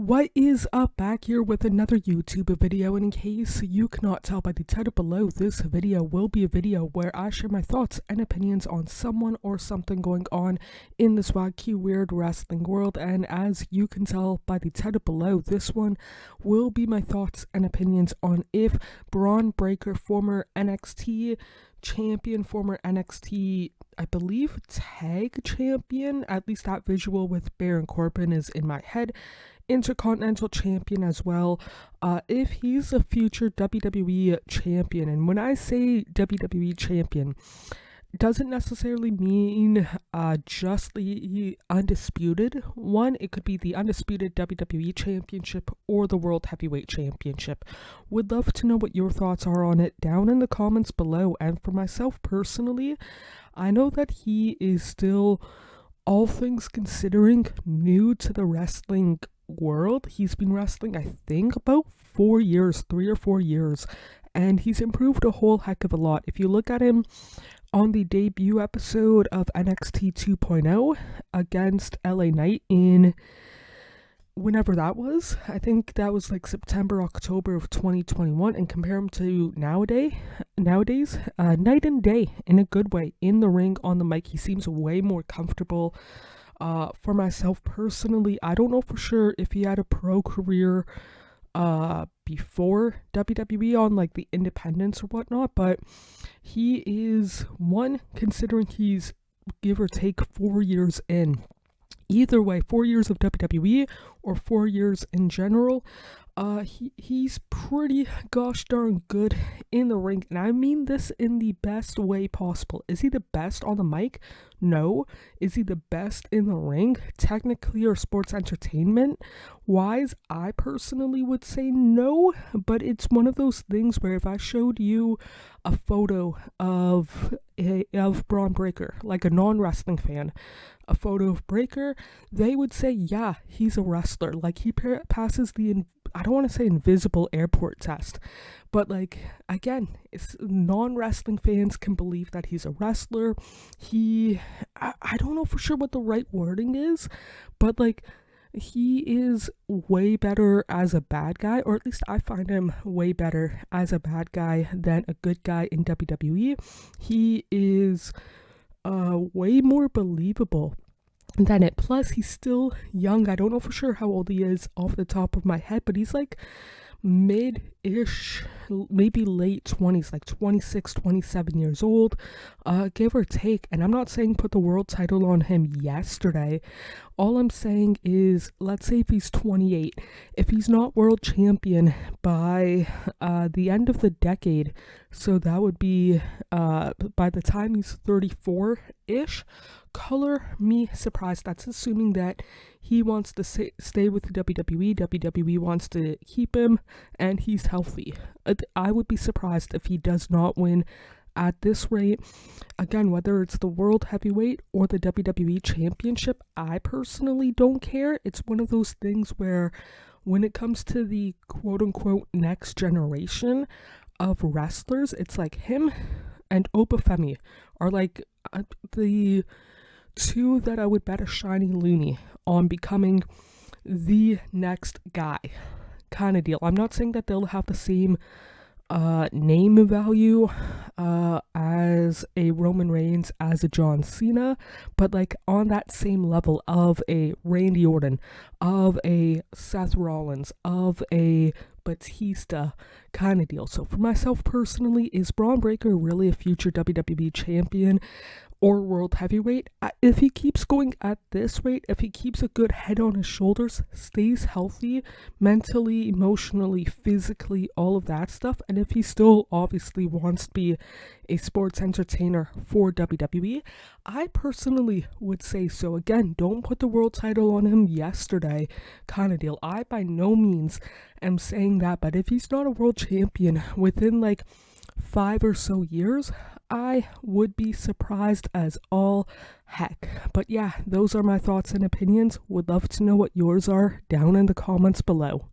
What is up? Back here with another YouTube video, and in case you cannot tell by the title below, this video will be a video where I share my thoughts and opinions on someone or something going on in this wacky weird wrestling world. And as you can tell by the title below, this one will be my thoughts and opinions on if Bron Breakker, former NXT champion, former NXT, I believe, tag champion, at least that visual with Baron Corbin is in my head, Intercontinental champion as well, if he's a future WWE champion. And when I say WWE champion, doesn't necessarily mean just the undisputed one. It could be the undisputed WWE championship or the World Heavyweight Championship. Would love to know what your thoughts are on it down in the comments below. And for myself personally, I know that he is still, all things considering, new to the wrestling world. He's been wrestling, I think, about 4 years, 3 or 4 years, and he's improved a whole heck of a lot. If you look at him on the debut episode of NXT 2.0 against LA Knight in whenever that was, I think that was like September, October of 2021, and compare him to nowadays, night and day in a good way. In the ring, on the mic, he seems way more comfortable. For myself personally, I don't know for sure if he had a pro career before WWE on like the independents or whatnot, but he is one, considering he's give or take 4 years in. Either way, 4 years of WWE or 4 years in general, he's pretty gosh darn good in the ring, and I mean this in the best way possible. Is he the best on the mic? No. Is he the best in the ring, technically or sports entertainment wise? I personally would say no, but it's one of those things where if I showed you a photo of Bron Breakker, like a non-wrestling fan, a photo of Breakker, they would say, yeah, he's a wrestler. Like, he passes the, I don't want to say invisible airport test, but like, again, it's non-wrestling fans can believe that he's a wrestler. I don't know for sure what the right wording is, but like, he is way better as a bad guy, or at least I find him way better as a bad guy than a good guy in WWE. He is way more believable than it. Plus, he's still young. I don't know for sure how old he is off the top of my head, but he's like mid-ish, maybe late 20s, like 26, 27 years old, give or take. And I'm not saying put the world title on him yesterday. All I'm saying is, let's say if he's 28, if he's not world champion by the end of the decade, so that would be by the time he's 34-ish, color me surprised. That's assuming that he wants to stay with the WWE. WWE wants to keep him, and he's healthy. I would be surprised if he does not win at this rate. Again, whether it's the World Heavyweight or the WWE Championship, I personally don't care. It's one of those things where when it comes to the quote-unquote next generation of wrestlers, it's like him and Obafemi are like the two that I would bet a shiny loony on becoming the next guy kind of deal. I'm not saying that they'll have the same name value as a Roman Reigns, as a John Cena, but like on that same level of a Randy Orton, of a Seth Rollins, of a Batista kind of deal. So for myself personally, is Bron Breakker really a future WWE champion or world heavyweight? If he keeps going at this rate, if he keeps a good head on his shoulders, stays healthy mentally, emotionally, physically, all of that stuff, and if he still obviously wants to be a sports entertainer for WWE, I personally would say so. Again, don't put the world title on him yesterday kind of deal. I by no means am saying that, but if he's not a world champion within like 5 or so years, I would be surprised as all heck. But yeah, those are my thoughts and opinions. Would love to know what yours are down in the comments below.